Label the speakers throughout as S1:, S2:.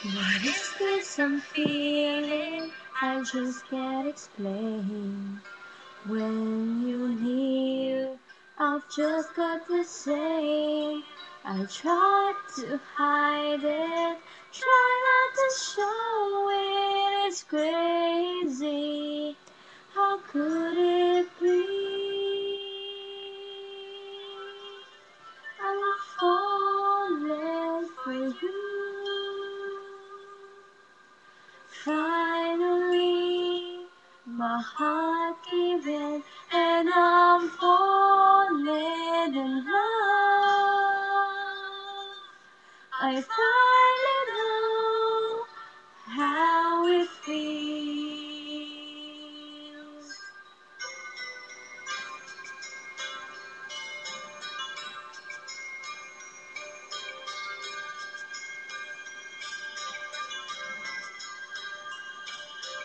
S1: What is this I'm feeling? I just can't explain. When you're near, I've just got the same. I try to hide it, try not to show it. It's crazy. How could it be? I'm falling for you. Finally, my heart gave in, and I'm falling in love. I finally know how it feels.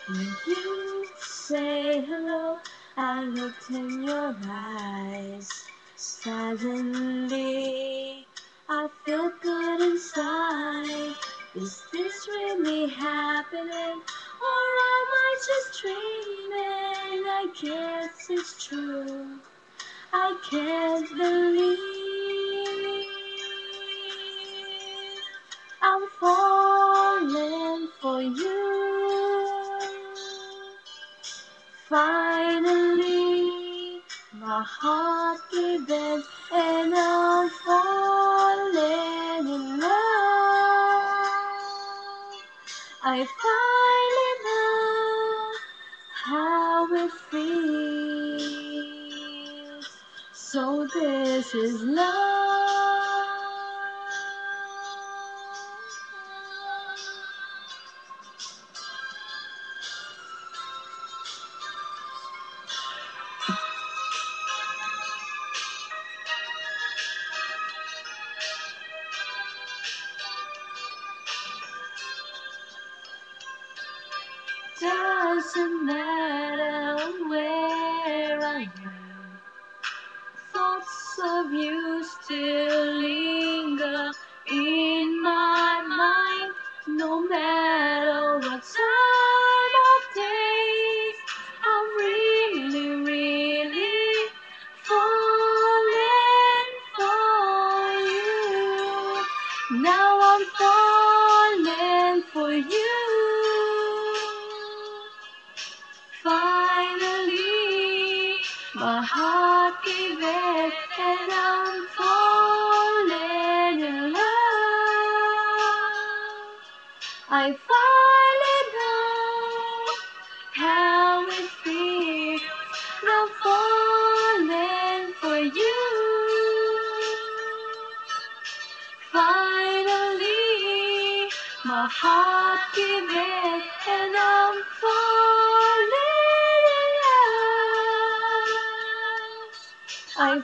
S1: When you say hello, I looked in your eyes. Suddenly, I feel good inside. Is this really happening? Or am I just dreaming? I guess it's true. I can't believe I'm falling for you. Finally, my heart gave in, and I'm falling in love. I finally know how it feels. So this is love. Doesn't matter where I am, thoughts of you still linger in my mind. No matter what time of day, I'm really, really falling for you. Now I'm falling for you. Finally, my heart gave in, and I'm falling in love. I finally know how it feels. I'm falling for you. Finally, my heart gave in, and I'm falling in love. I